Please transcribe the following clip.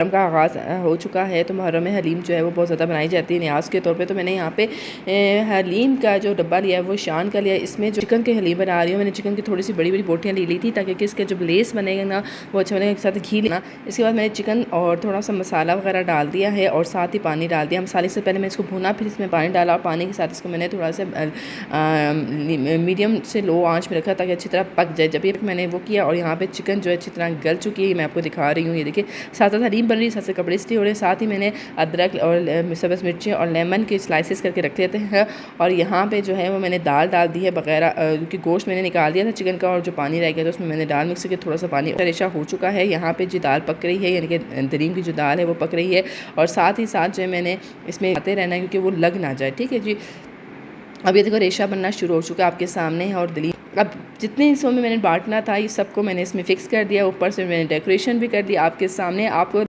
मुहर्रम का आगाज़ हो चुका है, तो मुहर्रम में हलीम जो है वो बहुत ज़्यादा बनाई जाती है न्याज़ के तौर पे। तो मैंने यहाँ पे हलीम का जो डब्बा लिया है वो शान का लिया है। इसमें जो चिकन के हलीम बना रही हूँ, मैंने चिकन की थोड़ी सी बड़ी बड़ी बोटियाँ ले ली थी ताकि कि इसका जब लेस बनेगा ना वो अच्छा बनेगा। एक साथ घी लेना, इसके बाद मैंने चिकन और थोड़ा सा मसाला वगैरह डाल दिया है और साथ ही पानी डाल दिया। मसाले से पहले मैं इसको भुना, फिर इसमें पानी डाला और पानी के साथ इसको मैंने थोड़ा सा मीडियम से लो आँच में रखा ताकि अच्छी तरह पक जाए। जब ये मैंने वो किया और यहाँ पे चिकन जो है अच्छी तरह गल चुकी है, मैं आपको दिखा रही हूँ। ये देखिए साथ साथ हलीम बन रही है, साथ साथ कपड़े स्टी हो रहे हैं। साथ ही मैंने अदरक और सब्ज़ मिर्ची और लेमन के स्लाइसेस करके रख लेते हैं। और यहाँ पे जो है वो मैंने दाल डाल दी है वगैरह, क्योंकि गोश्त मैंने निकाल दिया था चिकन का और जो पानी रह गया था उसमें मैंने दाल मिक्स करके थोड़ा सा पानी रेशा हो चुका है। यहाँ पे जी दाल पक रही है, यानी कि दरीम की जो दाल है वो पक रही है। और साथ ही साथ जो है मैंने इसमें आते रहना है क्योंकि वो लग ना जाए, ठीक है जी। अब ये देखो रेशा बनना शुरू हो चुका है आपके सामने है। और दलीम अब जितने हिस्सों में मैंने बांटना था ये सबको मैंने इसमें फ़िक्स कर दिया। ऊपर से मैंने डेकोरेशन भी कर दिया आपके सामने। आपको